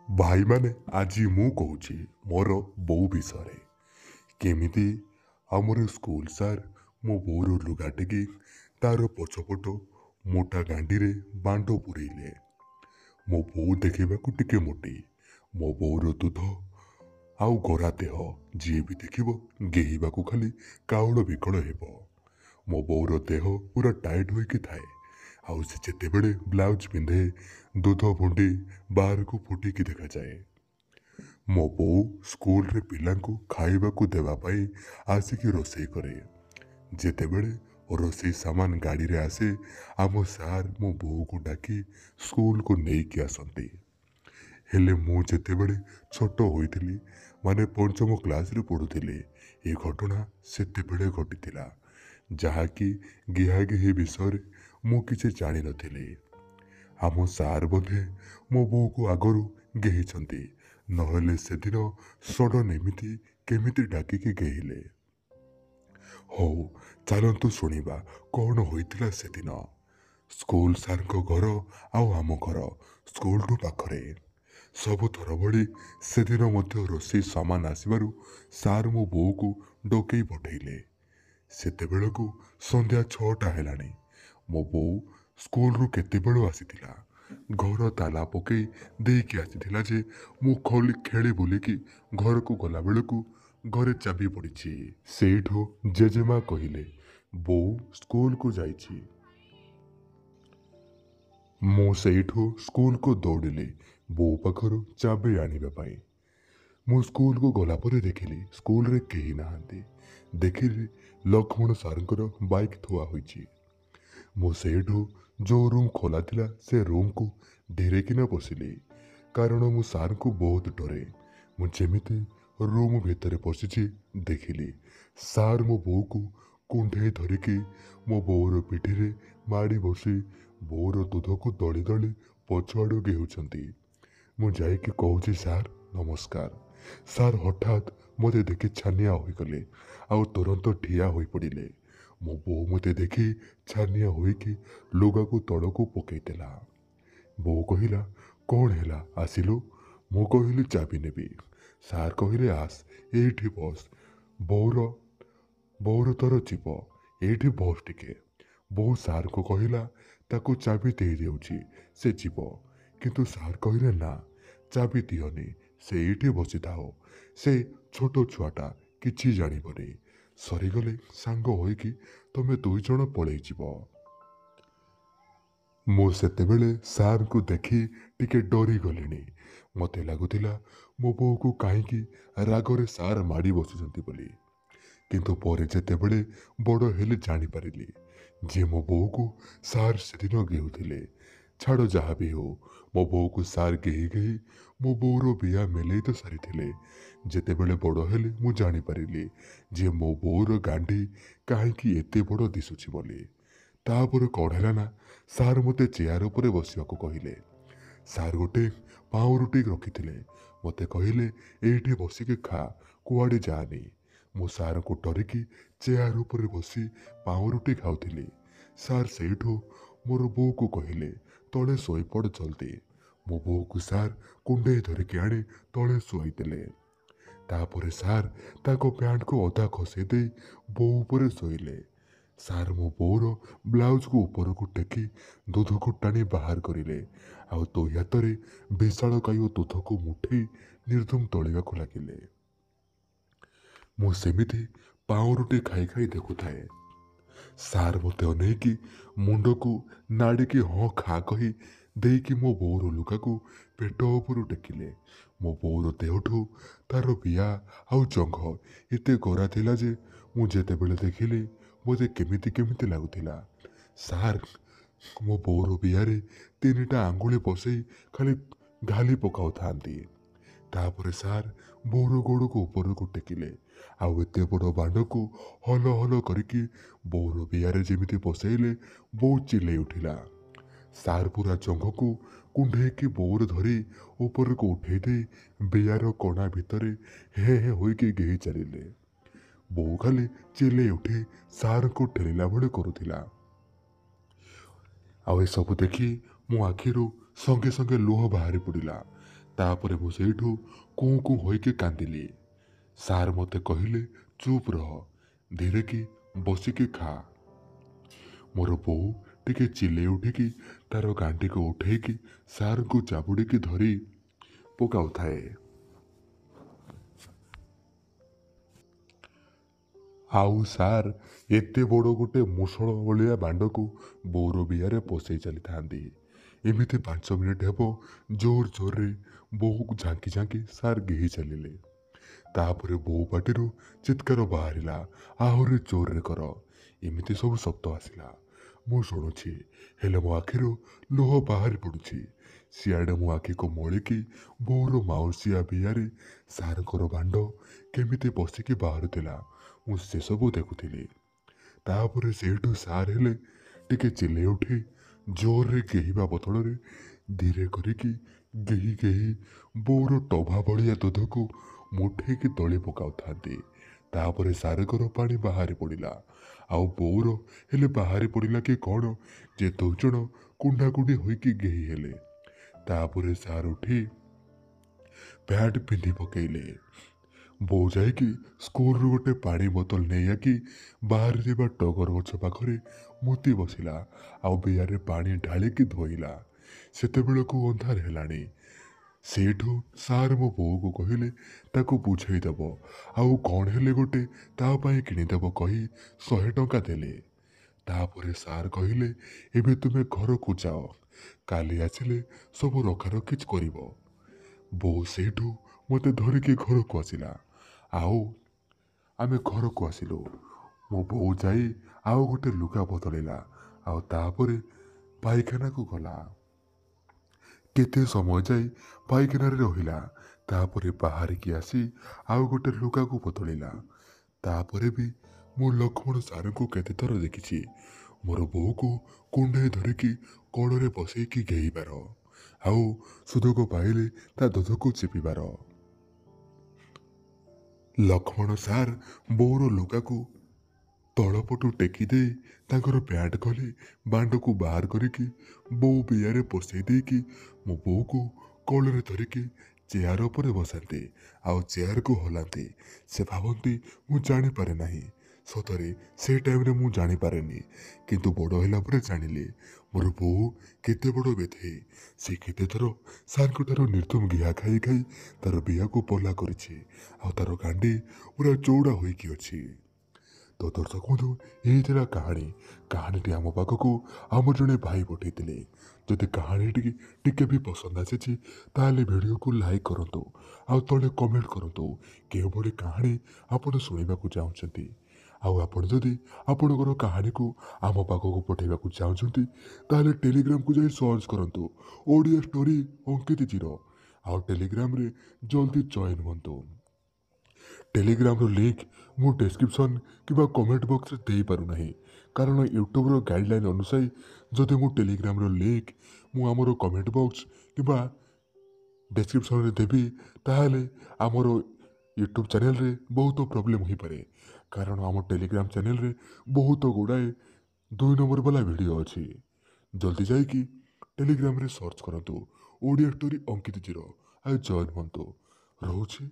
भाई माने आज मु कहूँ मोर बो विषय केमिति आमर स्कूल सार मो बोर लुगा टेकी तार पछपट मोटा गांडी रे बांड पुरेले। मो बो देखा टिके मोटी मो बोर दूध आउ गोरा देह जी भी देखिब गेहिबाकू खाली काउल बिकल हेब। मो बोर देह पूरा टाइट होइकी थाए आउ से जेतेबेले ब्लाउज पिंधे दूध भुंडी बाहर को फुटिकी देखा जाए। मो बो स्कूल रे पिलांकू खाइबाकू देवा पाई आसिकी रोसई करे। जेतेबेले रोसई सामान गाड़ी रे आसे आम सार मो बो को डाकी स्कूल को नेइकी आसंती। हेले मु जेतेबेले छोट होइथिली माने पंचम क्लास रे पढ़ुथिली ए घटना सेतेबेले घटिथिला जहाँकि गिहागिही विषय मु किछि जानि नथिली। आम सार बोधे मो बो को आगरू गेहिछंती नहेले सेदिन सडन एमिति केमिति डाकिकी गेहिले। हौ चलतु शुणिबा कौन होइतिला सेदिन। स्कूल सार को घर आउ आम घर स्कूल टू पाखरे सबु थर भली सेदिन मध्य रोसई सामान आसबारु सार मो बो को डकई पठेइले। सेतेबेलकू संध्या 6टा हेलाणी। मो बो स्कूल रु केतेबेलू आसीथिला घर ताला पकई देकी आसीथिला जे मु खोली खेली बुलिकी घर को गला बेलकू घरे चाबी पड़ी। सेठू जेजेमा कहिले बो स्कूल को जाइछि। मु सेठू स्कूल को दौड़िली बो पाखर चाबी आनिबा पाई। मु स्कूल को गला परे देखिली स्कूल रे केही नाहांती। देखिली लक्ष्मण सारंकर बाइक थुआ होइछि। मु सेठू जो रूम खोला थिला से रूम को ढेरेकिना पशिली कारण मु सार को बहुत डरे। मु जेमिति रूम भितर पशिछि देखिली सार मो बो को कुंढे धरिकी मो बोर पिठिरे माड़ी बसी बोर दूध को दली दली पछआड़ू गेहुछंती। मु जाइकी कहूछि सार नमस्कार। सार हठात मते देखि छानिया होइगले आउ तुरंत ठिया होई पड़िले। मो बो मते देखि छानिया होइकी लुगा को तड़को पकईदेला। बो कहिला कौन हेला आसिलु। मु कहिली चाबी नेबी। सार कहिले आस एठी बस बौर बौर तोर जीव एठी बस टिके। बो सार को कहिला ताकू चाबी दे देउछि से जीव किंतु सार कहिले ना चाबी दियोनी से एठी बसी थाओ से छोट छुआटा किछि जानिबनी सरीगले सांग होइकी तमे दुई जण पळेई जीव। मु सेतेबेले सार को देखी टिके डरी गलिनी। मते लागुतिला मो बो को काहींकी रागरे सार माड़ी बसुचंती बोली किंतु परे जेतेबेले बड़ हेले जानी पारिली जे मो बो को सार सेदिन गेहुथिले। छाड़ जहा भी हो मो बो को सार गेही गेही मो बोर बिया मेलेई तो सारी। जेतेबेले बड़ हेले मु जानी पारिली जे मो बोर गांडी काहींकी एते बड़ दिसुछि बोली। तापर कौन है ना सार मते चेयर उपरे बसिबाकू कहिले। सार गोटे पाउरुटी रखिथिले मते कहिले एठी बसिके खा कुआडे जानी। मु सार को डरिकी चेयर उपरे बसी पाउरुटी खाउथिली। सार सेठू मोर बो को कहिले तले शोईपड़ जल्दी। मो बो को सार कुंडे धरिकी आनी तले शोईदेले। तापरे सार ताको पैंट को अधा खसई दे बो उपरे शोईले। सार मो बोर ब्लाउज को ऊपर को टेकी दूध को टाणी बाहर करिले आउ तो हाथरे विशाल काय दूध को मुठे निर्धूम तोलिबाकू लागिले। मु सेमिति पाउरुटी खाई खाई देखुथाए। सार मते अनेकी मुंड को नाड़िकी हाँ खा कही देकी मो बोर लुगा को पेट उपरू टेकिले। मो बोर देहठू तार बिया आउ जंघ एते गोरा थिला जे मु जेतेबेले देखिली मते केमिति केमिति लागुथिला। सार मो बोर बियारे 3टा आंगुली बसई खाली घाली पकाउ थांती। तापरे सार बोर गोड़ को ऊपर को टेकिले आउ एते बड़ बांड को हल हल करिकी बोर बियारे जेमिति बसैले बहुत चिल्लई उठिला। सार पूरा जंघ को कुंढे की बोर धरी ऊपर को उठे दे बियार कणा भितरे हे हे होइकी गेही चलिले। बो खाली चिल्लई उठी सार को ठेलिला भले करुथिला। आउ ए सब देखी मो आखिरु संगे संगे लुह बाहरी पड़िला। ତାପରେ ମୁଁ ସେଇଠୁ କୁଁ କୁଁ ହୋଇକି କାନ୍ଦିଲି। ସାର୍ ମୋତେ କହିଲେ ଚୁପ୍ ରହ, ଧୀରେ କି ବସିକି ଖା। ମୋର ବୋଉ ଟିକେ ଚିଲେଇ ଉଠିକି ତାର ଗାଣ୍ଡିକୁ ଉଠେଇକି ସାର୍ଙ୍କୁ ଚାବୁଡ଼ିକି ଧରି ପକାଉଥାଏ। ଆଉ ସାର୍ ଏତେ ବଡ଼ ଗୋଟେ ମୂଷଳ ଭଳିଆ ବାଣ୍ଡକୁ ବୋଉର ବିଆରେ ପଶେଇ ଚାଲିଥାନ୍ତି। ଏମିତି 5 ମିନିଟ୍ ହେବ ଜୋର ଜୋରରେ ବୋଉକୁ ଝାଙ୍କି ଝାଙ୍କି ସାର୍ ଗେହି ଚାଲିଲେ। ତାପରେ ବୋଉ ପାଟିରୁ ଚିତ୍କାର ବାହାରିଲା, ଆହୁରି ଜୋରରେ କର। ଏମିତି ସବୁ ଶବ୍ଦ ଆସିଲା। ମୁଁ ଶୁଣୁଛି, ହେଲେ ମୋ ଆଖିରୁ ଲୁହ ବାହାରି ପଡ଼ୁଛି। ସିଆଡ଼େ ମୋ ଆଖିକୁ ମଳିକି ବୋଉର ମାଉସିଆ ବିଆରେ ସାର୍ଙ୍କର ବାଣ୍ଡ କେମିତି ବସିକି ବାହାରୁଥିଲା, ମୁଁ ସେସବୁ ଦେଖୁଥିଲି। ତାପରେ ସେଇଠୁ ସାର୍ ହେଲେ ଟିକେ ଚିଲେଇ ଉଠି ଜୋରରେ ଗେହିବା ବଦଳରେ ଧୀରେ କରିକି ଗେହି ଗେହି ବୋଉର ଟଭା ଭଳିଆ ଦୁଧକୁ ମୁଠେଇକି ତଳି ପକାଉଥାନ୍ତି। ତାପରେ ସାର୍ଙ୍କର ପାଣି ବାହାରି ପଡ଼ିଲା, ଆଉ ବୋଉର ହେଲେ ବାହାରି ପଡ଼ିଲା କି କ'ଣ ଯେ ଦୁଇଜଣ କୁଣ୍ଡାକୁଣ୍ଡି ହୋଇକି ଗେହି ହେଲେ। ତାପରେ ସାର୍ ଉଠି ପ୍ୟାଣ୍ଟ ପିନ୍ଧି ପକେଇଲେ। ବୋଉ ଯାଇକି ସ୍କୁଲରୁ ଗୋଟେ ପାଣି ବୋତଲ ନେଇଆକି ବାହାରେ ଥିବା ଟଗର ଗଛ ପାଖରେ ମୁତି ବସିଲା, ଆଉ ବିଆରେ ପାଣି ଢାଳିକି ଧୋଇଲା। ସେତେବେଳକୁ ଅନ୍ଧାର ହେଲାଣି। ସେଇଠୁ ସାର୍ ମୋ ବୋଉକୁ କହିଲେ ତାକୁ ବୁଝେଇଦେବ, ଆଉ କ'ଣ ହେଲେ ଗୋଟେ ତା ପାଇଁ କିଣିଦେବ କହି 100 ଟଙ୍କା ଦେଲେ। ତାପରେ ସାର୍ କହିଲେ ଏବେ ତୁମେ ଘରକୁ ଯାଅ, କାଲି ଆସିଲେ ସବୁ ରଖାରଖି କରିବ। ବୋଉ ସେଇଠୁ ମୋତେ ଧରିକି ଘରକୁ ଆସିଲା, ଆଉ ଆମେ ଘରକୁ ଆସିଲୁ। ମୋ ବୋଉ ଯାଇ ଆଉ ଗୋଟେ ଲୁଗା ବଦଳିଲା, ଆଉ ତାପରେ ପାଇଖାନାକୁ ଗଲା। କେତେ ସମୟ ଯାଇ ପାଇଖାନାରେ ରହିଲା, ତାପରେ ବାହାରିକି ଆସି ଆଉ ଗୋଟେ ଲୁଗାକୁ ବଦଳିଲା। ତାପରେ ବି ମୁଁ ଲକ୍ଷ୍ମଣ ସାର୍ଙ୍କୁ କେତେଥର ଦେଖିଛି ମୋର ବୋଉକୁ କୁଣ୍ଡାଇ ଧରିକି କୋଳରେ ବସେଇକି ଗେଇବାର, ଆଉ ସୁଯୋଗ ପାଇଲେ ତା ଦୁଧକୁ ଚିପିବାର। ଲକ୍ଷ୍ମଣ ସାର୍ ବୋଉର ଲୁଗାକୁ ତଳପଟୁ ଟେକି ଦେଇ ତାଙ୍କର ପ୍ୟାଣ୍ଟ ଖୋଲି ବାଣ୍ଡକୁ ବାହାର କରିକି ବୋଉ ବିଆରେ ପଶେଇ ଦେଇକି ମୋ ବୋଉକୁ କୋଳରେ ଧରିକି ଚେୟାର ଉପରେ ବସାନ୍ତି, ଆଉ ଚେୟାରକୁ ହଲାନ୍ତି। ସେ ଭାବନ୍ତି ମୁଁ ଜାଣିପାରେ ନାହିଁ। ସତରେ ସେ ଟାଇମ୍ରେ ମୁଁ ଜାଣିପାରେନି, କିନ୍ତୁ ବଡ଼ ହେଲା ପରେ ଜାଣିଲି ମୋର ବୋଉ କେତେ ବଡ଼ ବେଧେଇ। ସେ କେତେଥର ସାର୍ଙ୍କ ଠାରୁ ନିର୍ଦ୍ଧୁମ ଗିହା ଖାଇ ଖାଇ ତାର ବିଆକୁ ପୋଲା କରିଛି, ଆଉ ତାର ଗାଣ୍ଡି ପୁରା ଚଉଡ଼ା ହୋଇକି ଅଛି। ତ ଦର୍ଶକ ବନ୍ଧୁ, ଏହି ଥିଲା କାହାଣୀଟି ଆମ ପାଖକୁ ଆମର ଜଣେ ଭାଇ ପଠାଇଥିଲେ। ଯଦି କାହାଣୀଟି ଟିକେ ବି ପସନ୍ଦ ଆସିଛି ତାହେଲେ ଭିଡ଼ିଓକୁ ଲାଇକ୍ କରନ୍ତୁ, ଆଉ ତଳେ କମେଣ୍ଟ କରନ୍ତୁ କେଉଁଭଳି କାହାଣୀ ଆପଣ ଶୁଣିବାକୁ ଚାହୁଁଛନ୍ତି। ଆଉ ଆପଣ ଯଦି ଆପଣଙ୍କର କାହାଣୀକୁ ଆମ ପାଖକୁ ପଠାଇବାକୁ ଚାହୁଁଛନ୍ତି ତାହେଲେ ଟେଲିଗ୍ରାମକୁ ଯାଇ ସର୍ଚ୍ଚ କରନ୍ତୁ ଓଡ଼ିଆ ଷ୍ଟୋରି ଅଙ୍କିତ ଚିର, ଆଉ ଟେଲିଗ୍ରାମରେ ଜଲ୍ଦି ଜଏନ୍ ହୁଅନ୍ତୁ। ଟେଲିଗ୍ରାମର ଲିଙ୍କ୍ ମୁଁ ଡେସ୍କ୍ରିପସନ୍ କିମ୍ବା କମେଣ୍ଟ ବକ୍ସରେ ଦେଇପାରୁନାହିଁ, କାରଣ ୟୁଟ୍ୟୁବର ଗାଇଡ଼ଲାଇନ୍ ଅନୁସାରେ ଯଦି ମୁଁ ଟେଲିଗ୍ରାମର ଲିଙ୍କ୍ ମୁଁ ଆମର କମେଣ୍ଟ ବକ୍ସ କିମ୍ବା ଡେସ୍କ୍ରିପସନ୍ରେ ଦେବି ତାହେଲେ ଆମର ୟୁଟ୍ୟୁବ୍ ଚ୍ୟାନେଲରେ ବହୁତ ପ୍ରୋବ୍ଲେମ୍ ହୋଇପାରେ, କାରଣ ଆମ ଟେଲିଗ୍ରାମ ଚ୍ୟାନେଲରେ ବହୁତ ଗୁଡ଼ାଏ 2 ନମ୍ବର ବାଲା ଭିଡ଼ିଓ ଅଛି। ଜଲ୍ଦି ଯାଇକି ଟେଲିଗ୍ରାମରେ ସର୍ଚ୍ଚ କରନ୍ତୁ ଓଡ଼ିଆ ଷ୍ଟୋରି ଅଙ୍କିତ ଚିର, ଆଉ ଜଏନ୍ ହୁଅନ୍ତୁ। ରହୁଛି।